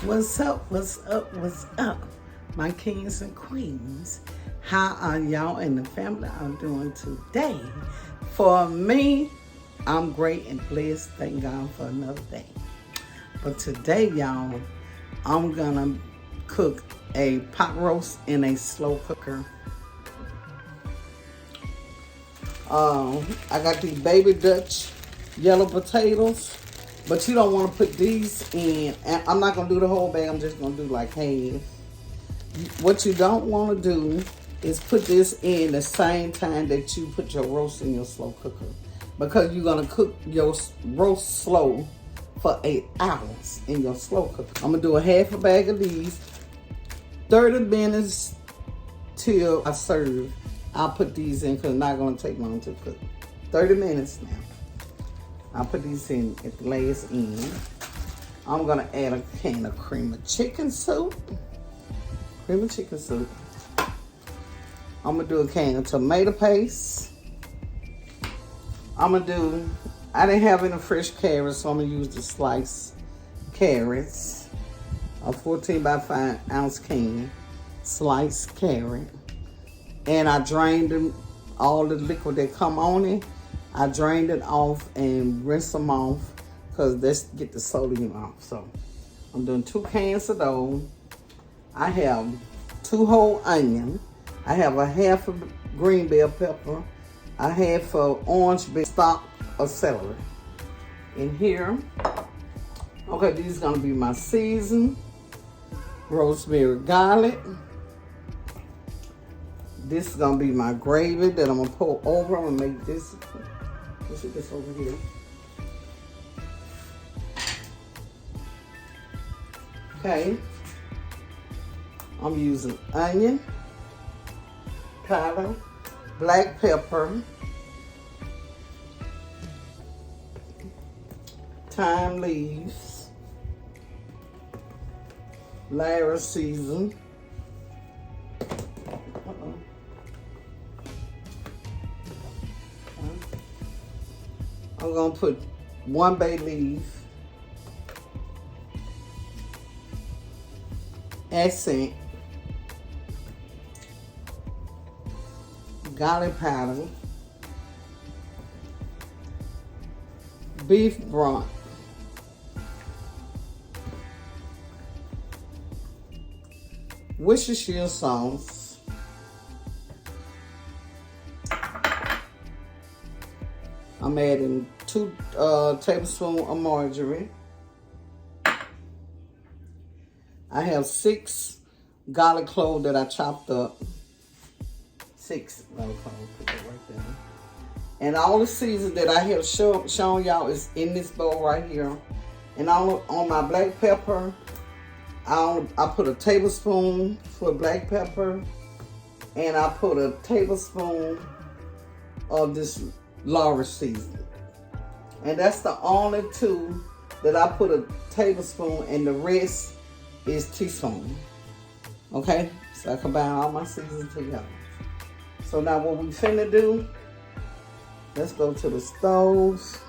What's up? What's up? What's up? My kings and queens. How are y'all and the family are doing today? For me, I'm great and blessed. Thank God for another day. But today, y'all, I'm gonna cook a pot roast in a slow cooker. I got these baby Dutch yellow potatoes. But you don't want to put these in. And I'm not going to do the whole bag. I'm just going to do like half. What you don't want to do is put this in the same time that you put your roast in your slow cooker. Because you're going to cook your roast slow for 8 hours in your slow cooker. I'm going to do a half a bag of these. 30 minutes till I serve. I'll put these in because it's not going to take long to cook. 30 minutes now. I'll put these in at the last end. I'm gonna add a can of cream of chicken soup. Cream of chicken soup. I'm gonna do a can of tomato paste. I didn't have any fresh carrots, so I'm gonna use the sliced carrots. A 14 by 5 ounce can, sliced carrot. And I drained them, all the liquid that come on it. I drained it off and rinsed them off because let's get the sodium off. So I'm doing 2 cans of those. I have 2 whole onions. I have a half of green bell pepper. A half of orange bell stalk of celery. In here, okay, these are gonna be my season. Rosemary garlic. This is gonna be my gravy that I'm gonna pour over. I'm gonna make this. Let's put this over here. Okay. I'm using onion, powder, black pepper, thyme leaves, lawry season. I'm gonna put 1 bay leaf, accent, garlic powder, beef broth, Worcestershire sauce, I'm adding 2 tablespoons of margarine. I have 6 garlic cloves that I chopped up. 6 garlic cloves, put that right there. And all the seasoning that I have shown y'all is in this bowl right here. And on my black pepper, I put a tablespoon for black pepper. And I put a tablespoon of this lawry seasoning. And that's the only 2 that I put a tablespoon, and the rest is teaspoon. Okay? So I combine all my seasons together. So now what we finna do, let's go to the stove.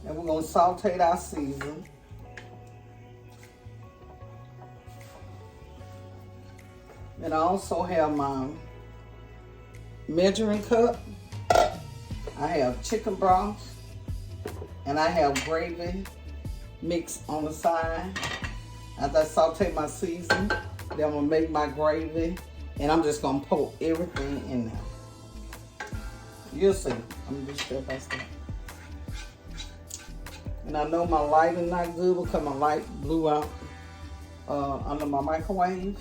And we're gonna saute our season. And I also have my measuring cup. I have chicken broth, and I have gravy mixed on the side. After I saute my season, then I'm gonna make my gravy, and I'm just gonna pour everything in there. You'll see. I'm gonna do step by step. And I know my lighting not good because my light blew out under my microwave.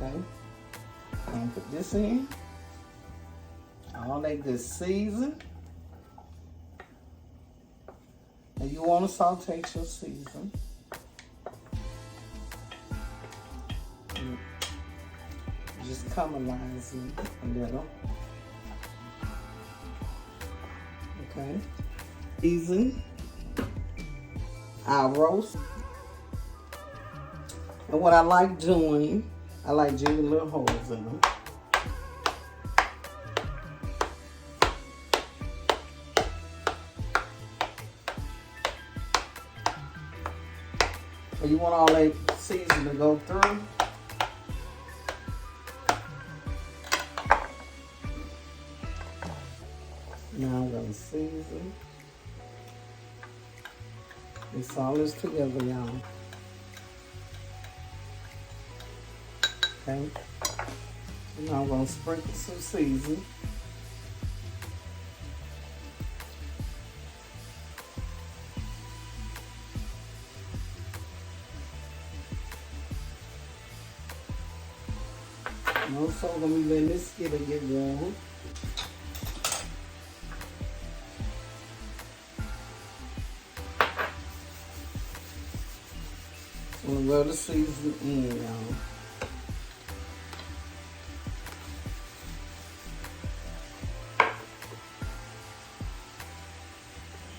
Okay, I'm gonna put this in. All that good season. And you want to saute your season. Just caramelize it a little. Okay. Season our roast. And what I like doing, I like jigging little holes in them. And you want all that seasoning to go through. Now I'm going to season. Mix all this together, y'all. Okay. Now I'm going to sprinkle some seasoning. I'm also going to be letting this skillet get warm. I'm going to rub the seasoning in, y'all.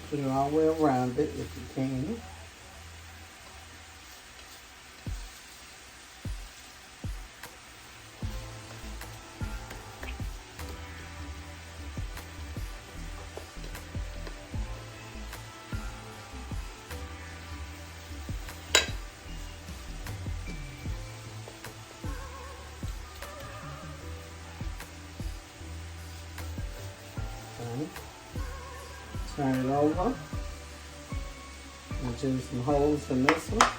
Put it all the way around it if you can. Turn it over. And do some holes in this one.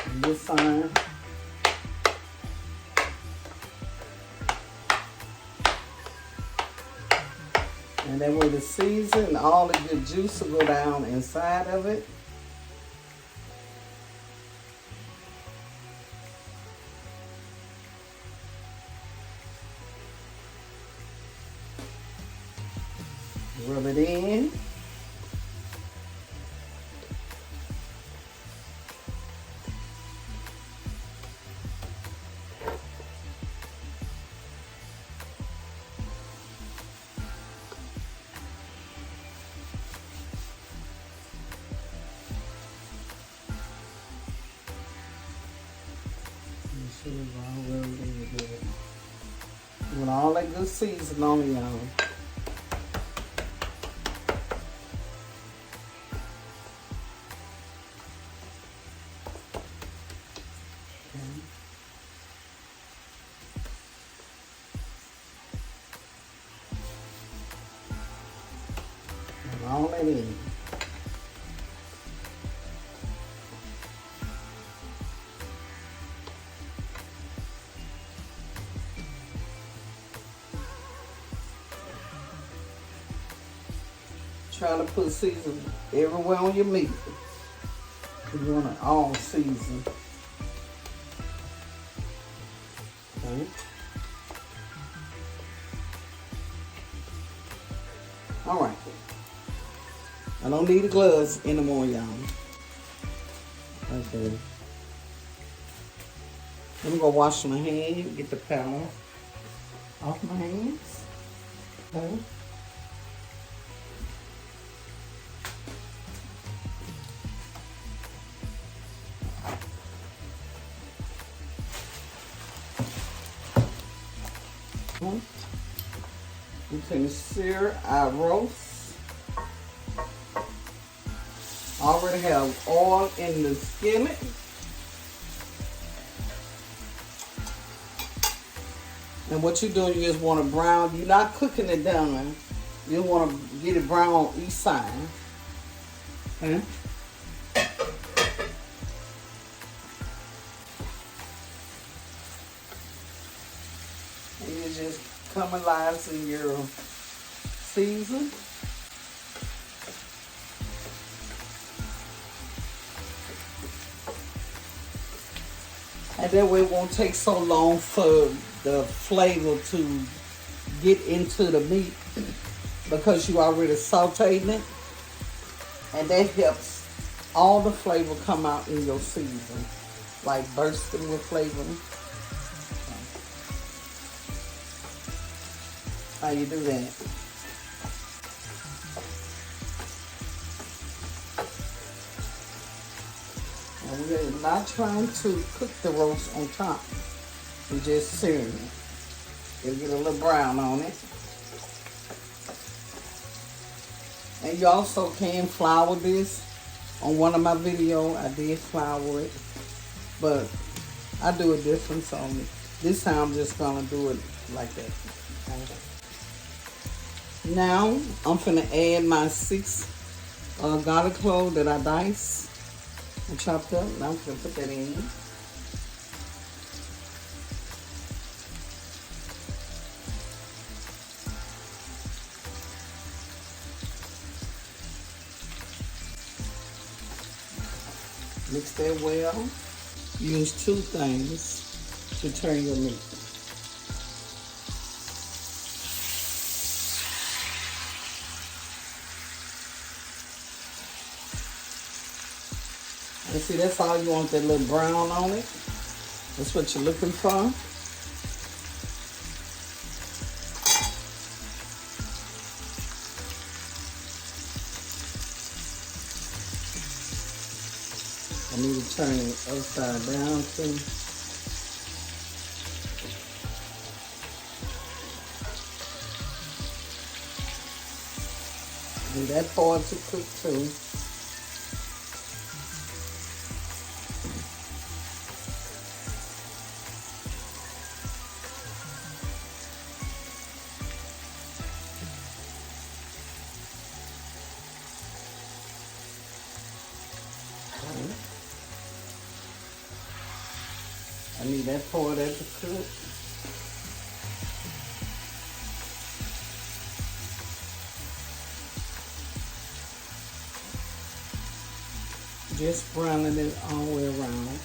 And this side. And that way the season and all the good juice will go down inside of it. Rub it in. Make sure it's all rubbed in good. With all that good seasoning on it, y'all. All that in. Try to put season everywhere on your meat. You want it all seasoned. Okay. All right. I don't need the gloves anymore, y'all. Okay. Let me go wash my hands, get the powder off my hands. Okay. You can sear our roast. I already have oil in the skillet. And what you're doing, you just want to brown. You're not cooking it down. You want to get it brown on each side. Okay? And you just caramelizing your season. And that way it won't take so long for the flavor to get into the meat because you already sauteed it. And that helps all the flavor come out in your season, like bursting with flavor. How you do that? And we're not trying to cook the roast on top. We're just searing it. It'll get a little brown on it. And you also can flour this On one of my videos, I did flour it, but I do it different, so this time I'm just gonna do it like that. Okay. Now, I'm finna add my 6 garlic cloves that I diced and chopped up. Now I'm gonna put that in. Mix that well. Use 2 things to turn your meat. And see, that's all you want, that little brown on it. That's what you're looking for. I need to turn it upside down too. And that part to cook too. I need that part there to cook. Just browning it all the way around.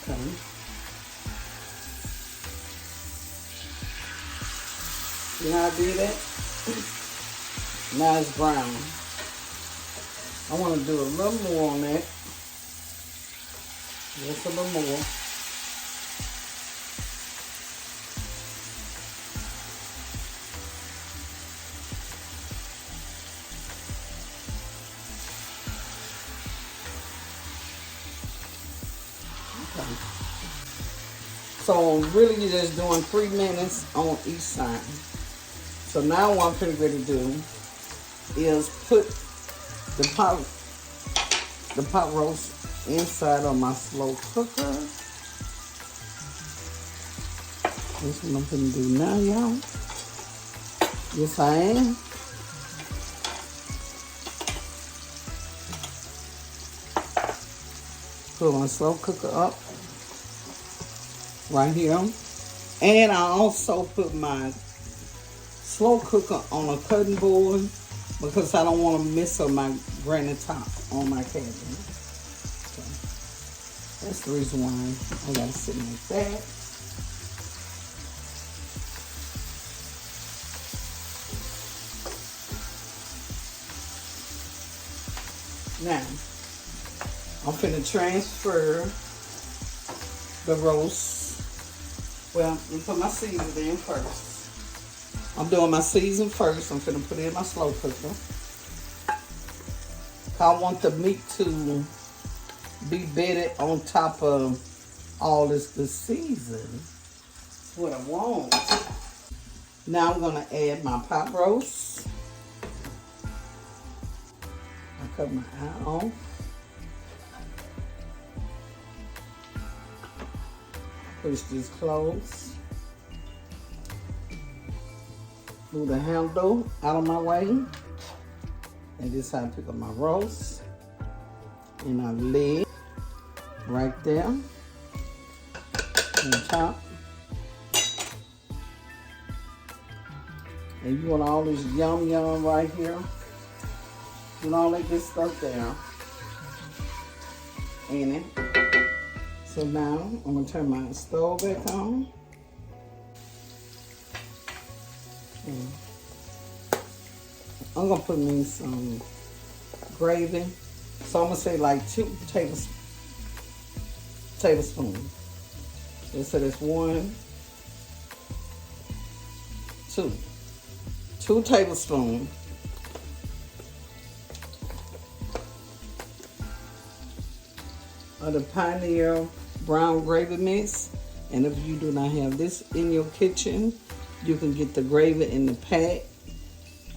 Okay. See how I did that? Now it's brown. I want to do a little more on that. Just a little more. Okay. So really you're just doing 3 minutes on each side. So now what I'm pretty ready to do is put the pot roast inside of my slow cooker. That's what I'm gonna do now, y'all. Yes, I am. Put my slow cooker up right here. And I also put my slow cooker on a cutting board because I don't want to mess up my granite top on my cabbage. So that's the reason why I got to sit like that. Now, I'm finna transfer the roast. Well, let me put my seasoning in first. I'm doing my season first. I'm finna put it in my slow cooker. I want the meat to be bedded on top of all this good season. That's what I want. Now I'm gonna add my pot roast. I cut my eye off. Push this close. Move the handle out of my way. And this is how I pick up my roast. And my leg right there on top. And you want all this yum right here. And all that good stuff there in it. So now I'm gonna turn my stove back on. I'm gonna put me some gravy. So I'm gonna say like 2 tablespoons. Let's say that's 1, 2. 2 tablespoons. of the Pioneer brown gravy mix. And if you do not have this in your kitchen, you can get the gravy in the pack,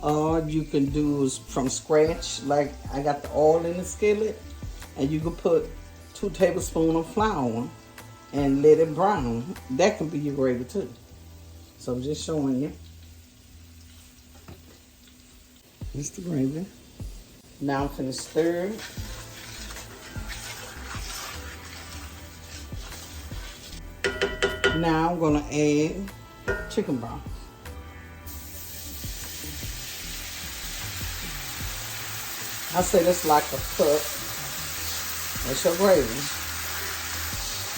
or you can do from scratch. Like I got the oil in the skillet, and you can put 2 tablespoons of flour and let it brown. That can be your gravy too. So I'm just showing you. It's the gravy. Now I'm finna stir. Now I'm gonna add chicken broth. I say that's like a cup. That's your gravy.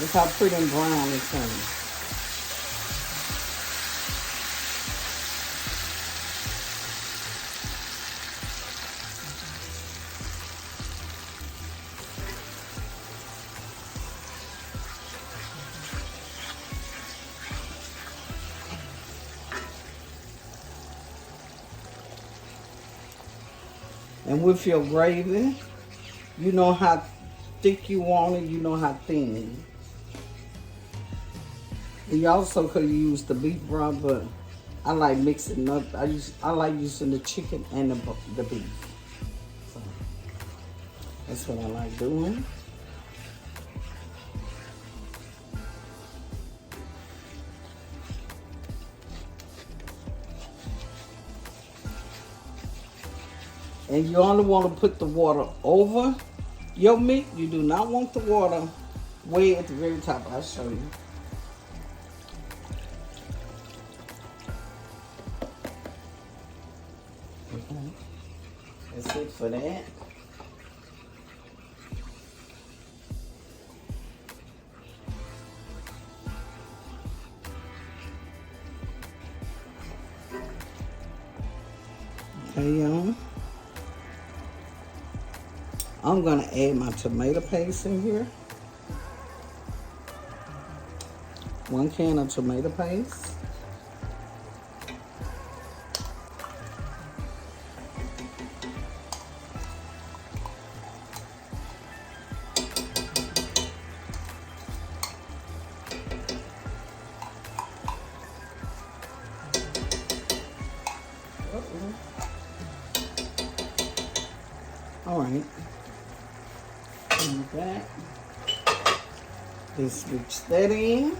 Look how pretty and brown it's turning. And with your gravy, you know how thick you want it, you know how thin. And you also could use the beef broth, but I like mixing up. I like using the chicken and the beef. So that's what I like doing. And you only want to put the water over your meat. You do not want the water way at the very top. I'll show you. Okay. That's it for that. Okay, y'all. I'm gonna add my tomato paste in here. 1 can of tomato paste. All right. And that. Let's mix that in.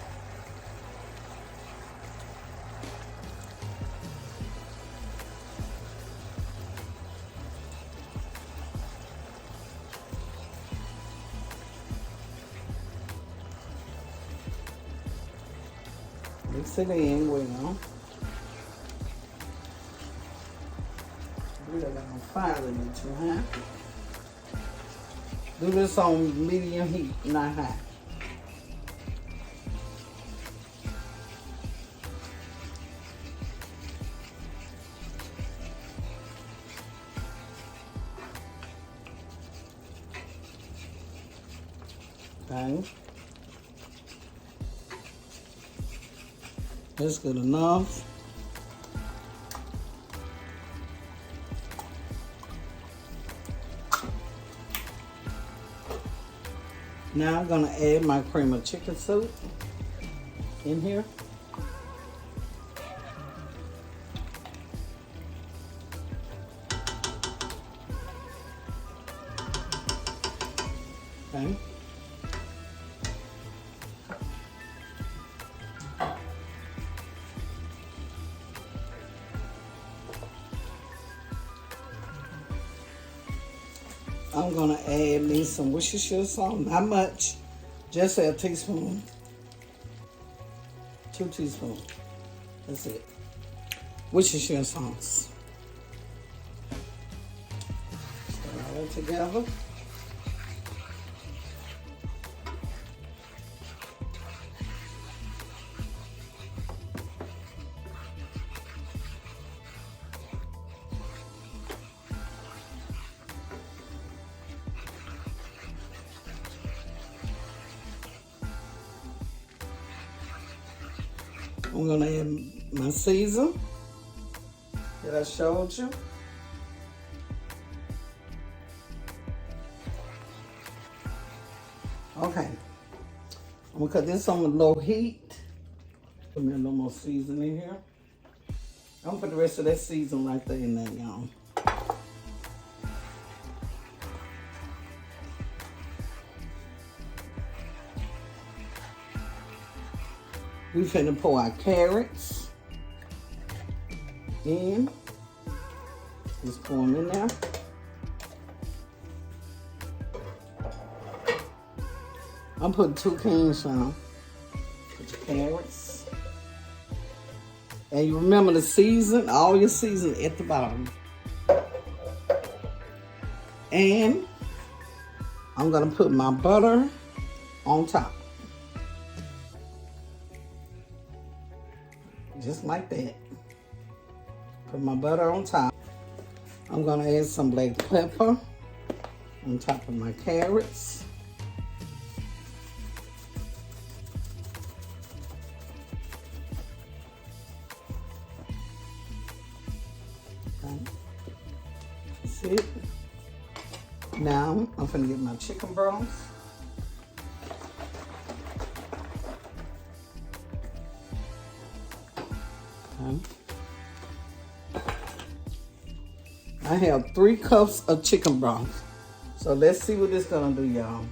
Mix it in well. Really got no fire in it too high. Do this on medium heat, not high. Okay. That's good enough. Now I'm gonna add my cream of chicken soup in here. Okay. I'm gonna add me some Worcestershire sauce, not much, just a teaspoon, 2 teaspoons, that's it. Worcestershire sauce. Stir all that together. I'm gonna add my season that I showed you. Okay. I'm gonna cut this on with low heat. Put me a little more seasoning here. I'm gonna put the rest of that season right there in there, y'all. We finna pour our carrots in. Just pour them in there. I'm putting 2 cans, y'all. Put your carrots. And you remember to season, all your season at the bottom. And I'm gonna put my butter on top. Just like that. Put my butter on top. I'm gonna add some black pepper on top of my carrots. Okay. That's it. Now I'm gonna get my chicken broth. I have 3 cups of chicken broth. So let's see what this gonna do, y'all.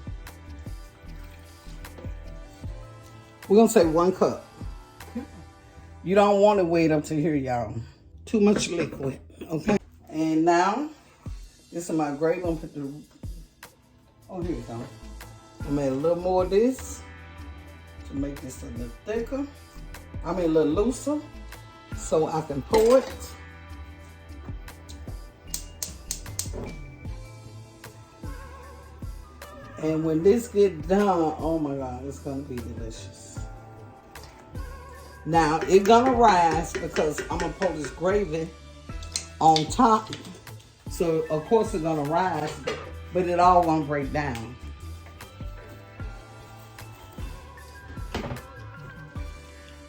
We're gonna say 1 cup. You don't want to wait up to here, y'all. Too much liquid, okay? And now, this is my gravy. I'm gonna put the, oh, here you go. I'm gonna add a little more of this to make this a little thicker. I mean a little looser, so I can pour it. And when this gets done, oh my God, it's gonna be delicious. Now, it's gonna rise because I'm gonna pour this gravy on top. So, of course, it's gonna rise, but it all gonna break down.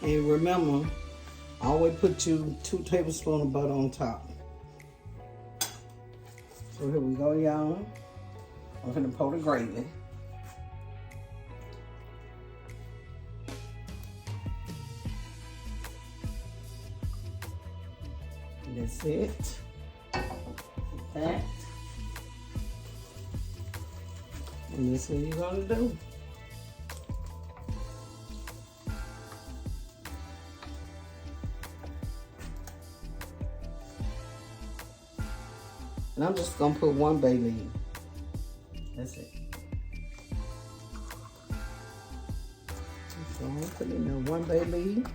And remember, I always put you 2 tablespoons of butter on top. So here we go, y'all. I'm gonna pour the gravy. That's it. That. And this is what you're gonna do. And I'm just gonna put 1 bay leaf. That's it. So I'm gonna put in there 1 bay leaf.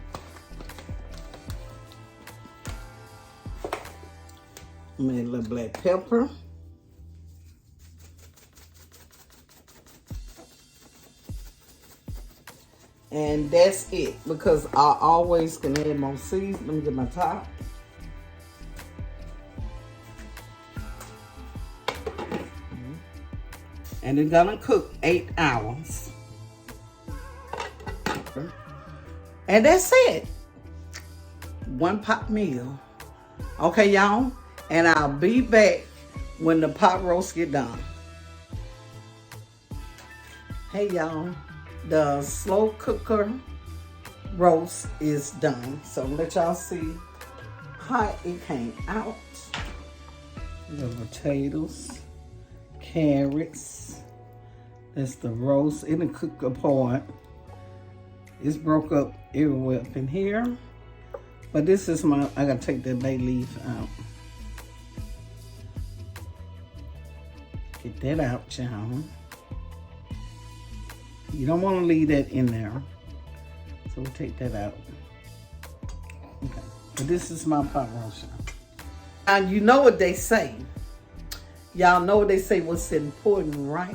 I'm gonna add a little black pepper. And that's it, because I always can add more seasoning. Let me get my top. And it's gonna cook 8 hours. And that's it. 1 pot meal. Okay, y'all? And I'll be back when the pot roast get done. Hey, y'all. The slow cooker roast is done. So let y'all see how it came out. The potatoes, carrots. That's the roast in the cook apart. It's broke up everywhere up in here. But this is my, I gotta take that bay leaf out. Get that out, y'all. You don't want to leave that in there. So we'll take that out. Okay. But this is my pot roast. And you know what they say. Y'all know what they say, what's important, right?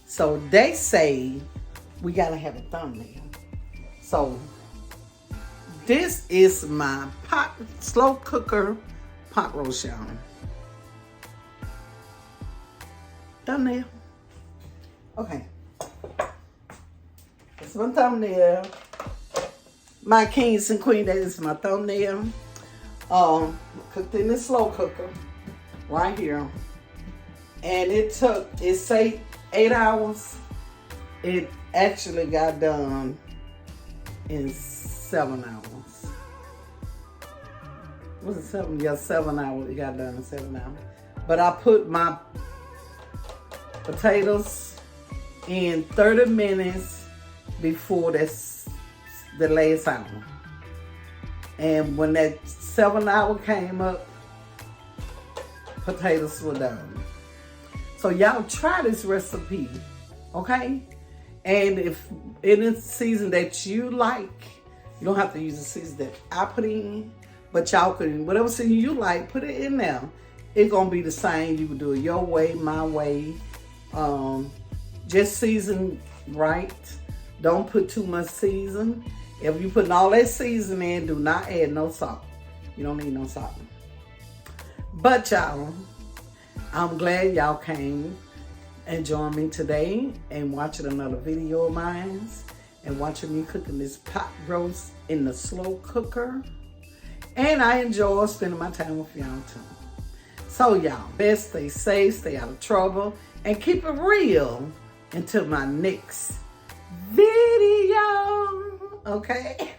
So they say we gotta have a thumbnail. So this is my slow cooker pot roast, y'all. Thumbnail. Okay. That's my thumbnail. My kings and queens, that is my thumbnail. Cooked in the slow cooker right here. And it say 8 hours. it actually got done in 7 hours. Was it 7? Yeah, 7 hours. It got done in 7 hours. But I put my potatoes in 30 minutes before the last hour. And when that 7 hour came up, potatoes were done. So y'all try this recipe, okay? And if it is season that you like, you don't have to use the season that I put in, but y'all can, whatever season you like, put it in there. It's gonna be the same. You can do it your way, my way. Just season right. Don't put too much season. If you putting all that season in, do not add no salt. You don't need no salt. But y'all, I'm glad y'all came and joined me today and watching another video of mine and watching me cooking this pot roast in the slow cooker. And I enjoy spending my time with y'all too. So y'all, best stay safe, stay out of trouble, and keep it real until my next video. Okay?